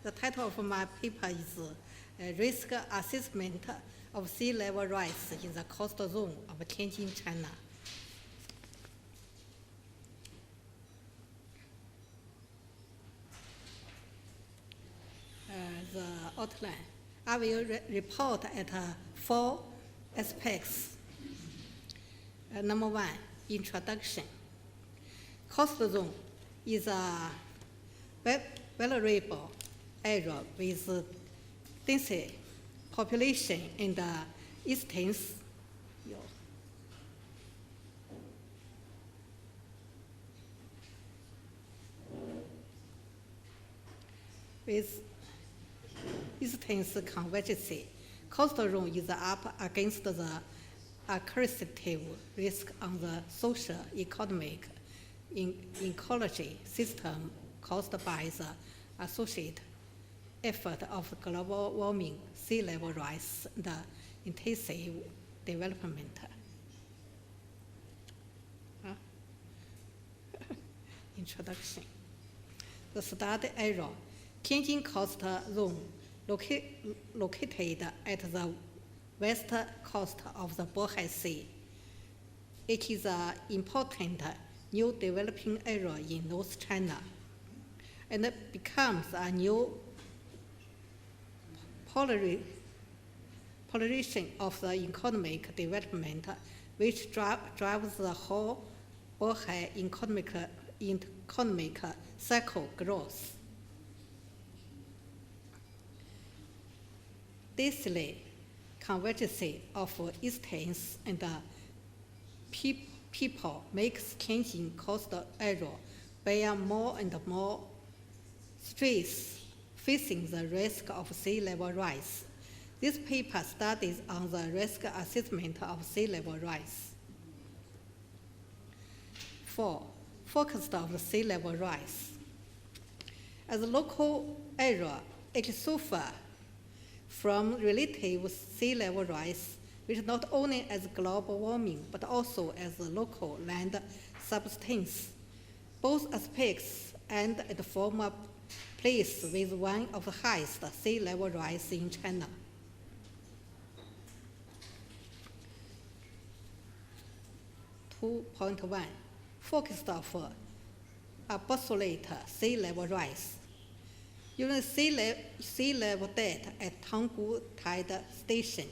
The title of my paper is Risk Assessment of Sea Level Rise in the Coastal Zone of Tianjin, China. The outline. I will report at 4 aspects. Number 1, introduction. Coastal zone is a vulnerable area with dense population in the eastern with eastern convergence. Coastal zone is up against the accretive risk on the social, economic, ecology system caused by the associated effort of global warming, sea level rise, and intensive development. Introduction. The study area, Tianjin coastal zone, located at the west coast of the Bohai Sea. It is an important new developing area in North China, and it becomes a new polarization of the economic development, which drives the whole Bohai economic cycle growth. This convergence of easterns and people makes Tianjin coastal area bear more and more stress facing the risk of sea level rise. This paper studies on the risk assessment of sea level rise. 4. Focus of the sea level rise. As a local area, it suffers from relative sea level rise, which not only as global warming, but also as a local land subsidence. Both aspects end at form a place with one of the highest sea level rise in China. (2.1) Focus of absolute sea level rise. During sea level data at Tanggu Tide Station,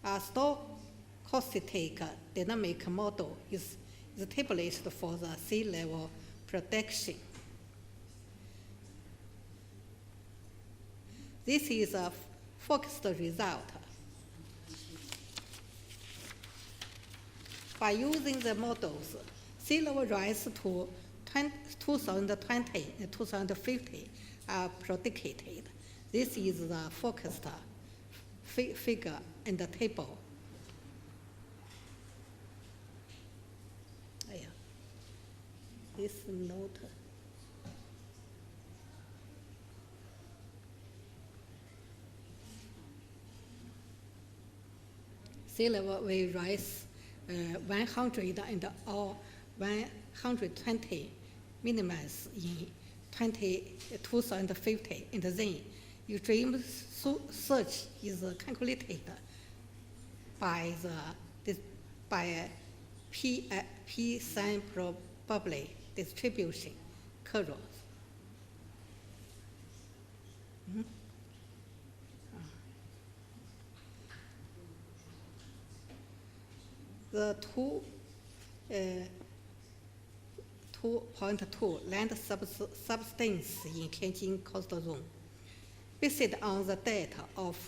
a stochastic dynamic model is established for the sea level prediction. This is a focused result. By using the models, sea level rise to 2020 and 2050 are predicted. This is the focused figure in the table. This note. Sea level will rise 100 and or 120 minimums in 2050, and then extreme search is calculated by P sign probability distribution curve. The 2.2 land subsidence in Tianjin coastal zone. Based on the data of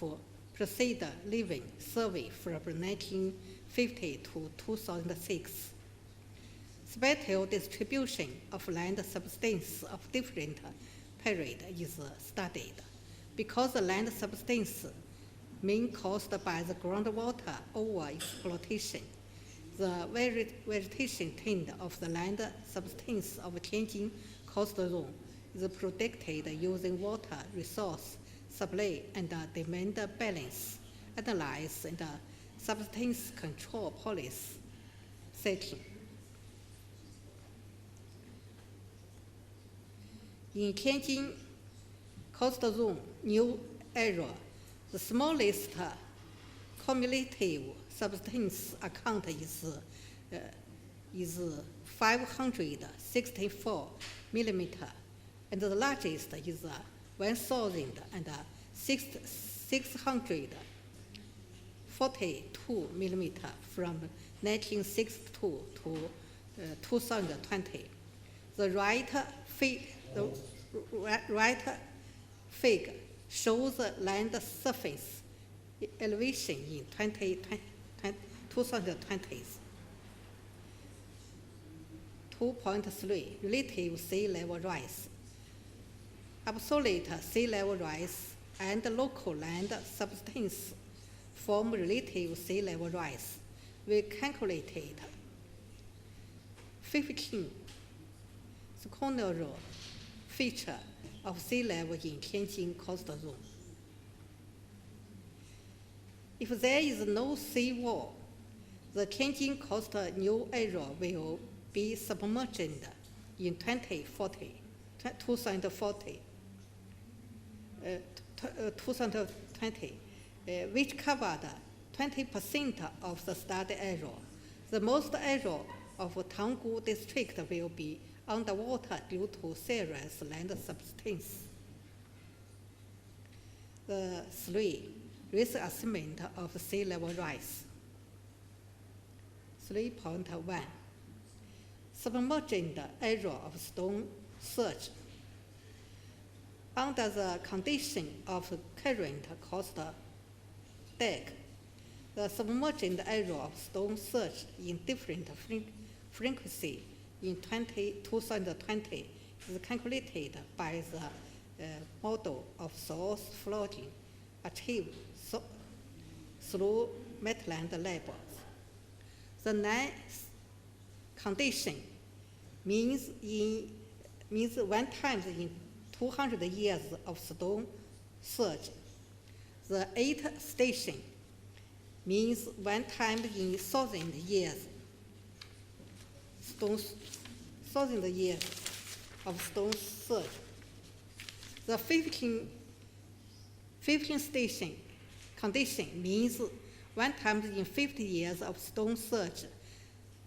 Preside Living Survey from 1950 to 2006, spatial distribution of land subsidence of different periods is studied. Because the land subsidence main caused by the groundwater over-exploitation, the vegetation trend of the land subsidence of Tianjin coastal zone is predicted using water resource supply and demand balance analysis and subsidence control policy setting. In Tianjin coastal zone new area, the smallest cumulative subsidence account is 564 millimeter, and the largest is 1,642 millimeter from 1962 to 2020. The right figure shows the land surface elevation in 2020. 2.3 relative sea level rise. Absolute sea level rise and local land subsidence form relative sea level rise. We calculated 15 secondary feature of sea level in Tianjin coastal zone. If there is no sea wall, the Tianjin coastal new area will be submerged in 2040, which covered 20% of the study area. The most area of Tanggu district will be underwater due to serious land subsidence. The 3. Risk assessment of sea level rise. 3.1. Submerged area of stone surge. Under the condition of current coastal deck, the submerged area of stone surge in different frequency in 2020 is calculated by the model of source flooding achieved through Maitland labels. The next condition means 1 time in 200 years of stone surge. The 8th station means 1 time in 1,000 years. 1,000 years of stone surge. The 15th station condition means 1 time in 50 years of stone surge.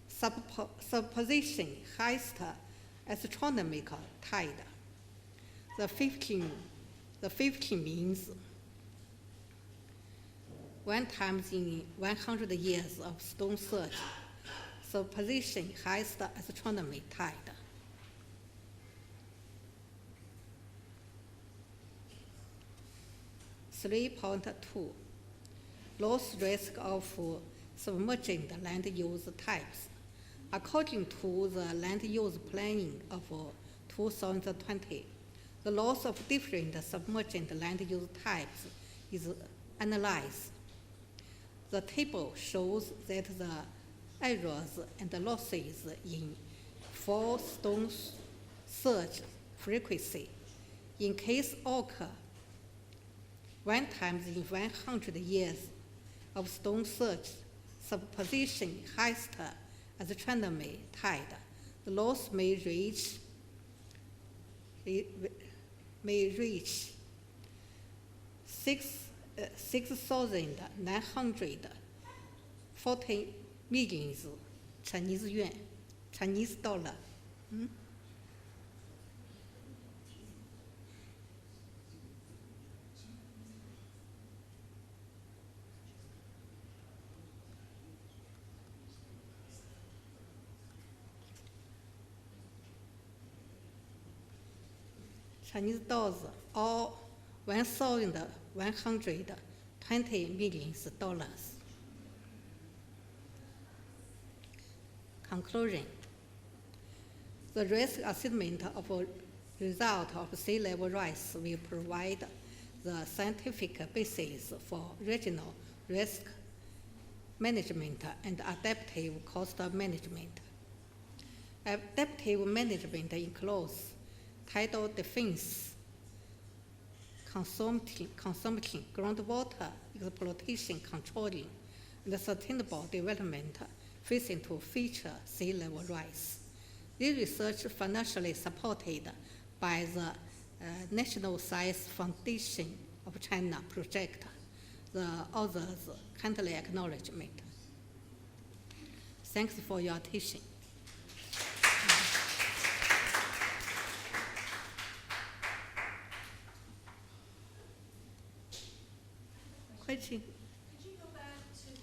Supposition highest astronomical tide. The 15 means 1 time in 100 years of stone surge. Supposition highest astronomical tide. 3.2. Loss risk of submerged land use types. According to the land use planning of 2020, the loss of different submerged land use types is analyzed. The table shows that the errors and losses in 4 stone surge frequency in case occur 1 time in 100 years of stone surge, supposition highest astronomy tide. The loss may reach 6,940 millions Chinese dollar. Chinese dollars, or 1,120 million dollars. Conclusion. The risk assessment of a result of sea level rise will provide the scientific basis for regional risk management and adaptive cost management. Adaptive management includes tidal defense, consumption, groundwater exploitation controlling, and sustainable development facing to future sea level rise. This research financially supported by the National Science Foundation of China project. The others kindly acknowledgement. Thanks for your attention. Question? Could you go back to the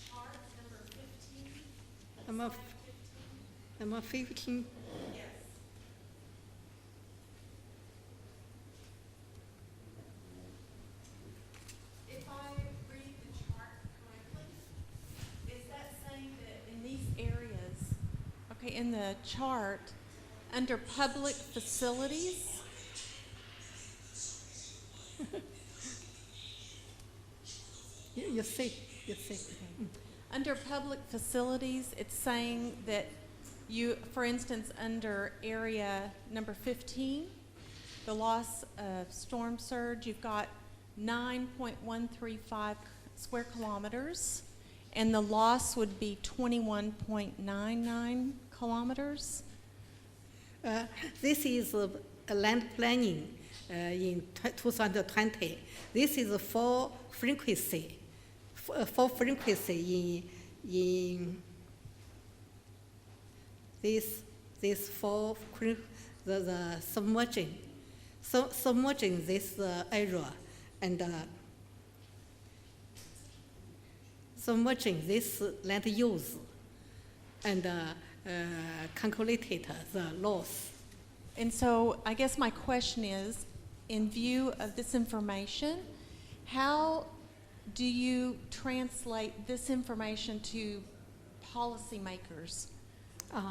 chart number 15? Number 15. Yes. If I read the chart correctly, is that saying that in these areas, okay, in the chart, under public facilities, You see. under public facilities, it's saying that you, for instance, under area number 15, the loss of storm surge, you've got 9.135 square kilometers, and the loss would be 21.99 kilometers. This is land planning in 2020. This is for frequency. For frequency in this for the submerging. So submerging this area and submerging this land use and calculated the loss. And so I guess my question is, in view of this information, how do you translate this information to policymakers?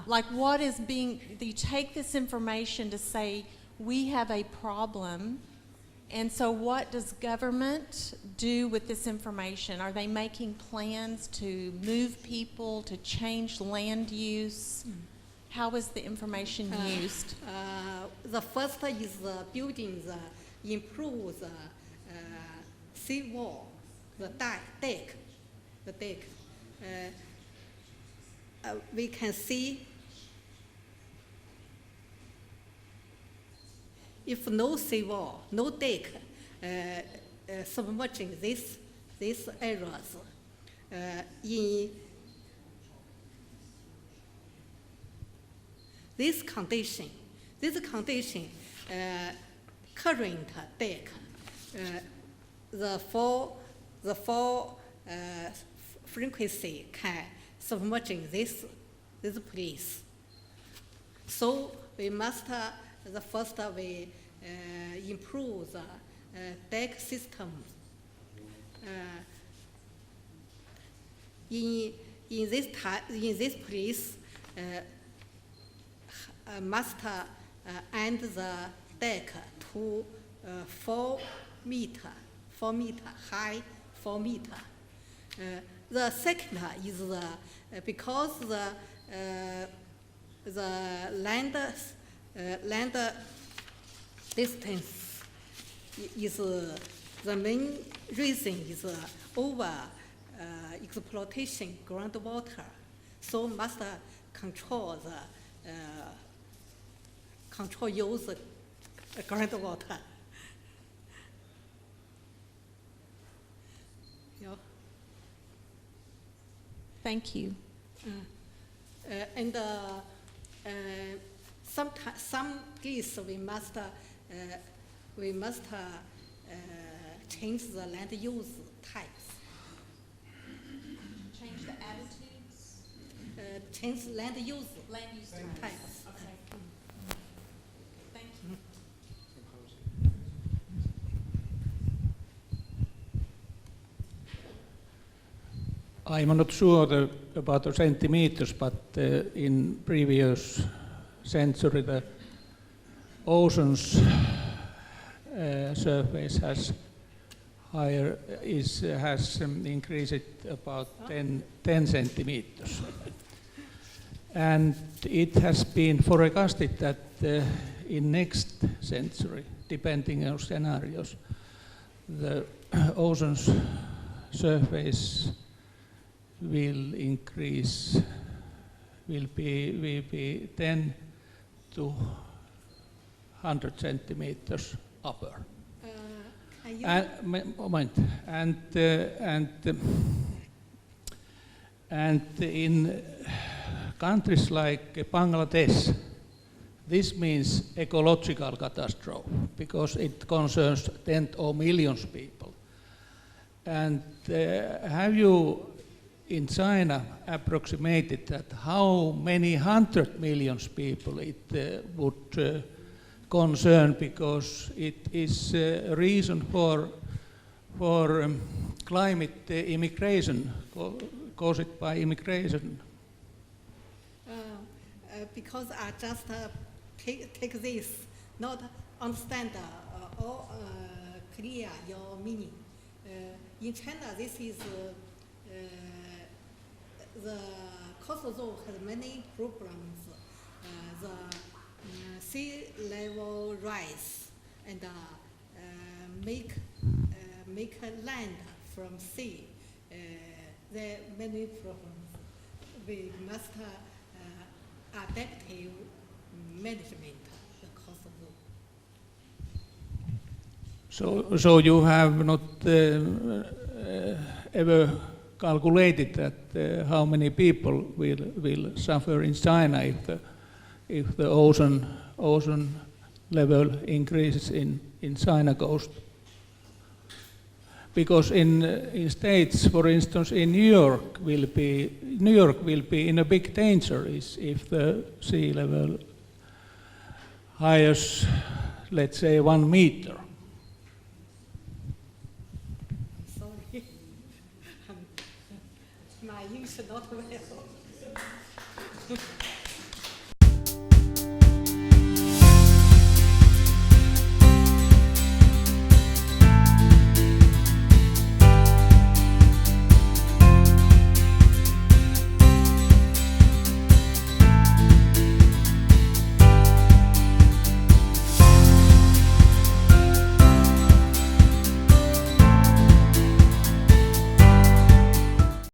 Like what is being, you take this information to say, we have a problem, and so what does government do with this information? Are they making plans to move people, to change land use? How is the information used? The first is building improve the seawall, the deck. We can see if no seawall, no deck, submerging these areas in this condition, current deck, the four frequency can submerging this place. So we must the first we improve the deck system. In this place, must end the deck to 4 meter high, 4 meter. The second is because the land distance is the main reason is over exploitation groundwater, so must control the control use groundwater. Yeah. Thank you. And some case we must change the land use types. Change the attitudes? Change land use Okay. types. Thank you. I'm not sure about the centimeters, but in previous century the ocean's surface has increased about 10 centimeters. And it has been forecasted that in next century, depending on scenarios, the ocean's surface will increase, will be 10 to 100 centimeters upper. And you, Moment. And in countries like Bangladesh, this means ecological catastrophe because it concerns tens of millions of people. And have you in China approximated that how many 100 million people it would concern, because it is a reason for climate immigration caused by immigration? because I just take this, not understand all clear your meaning. In China, this is the coastal zone has many problems. The sea level rise and make land from sea. There are many problems. We must adaptive management the coastal zone. So you have not ever calculated that how many people will suffer in China if the ocean level increases in China coast? Because in states, for instance, in New York will be in a big danger if the sea level higher, let's say 1 meter. Sorry, my English not well.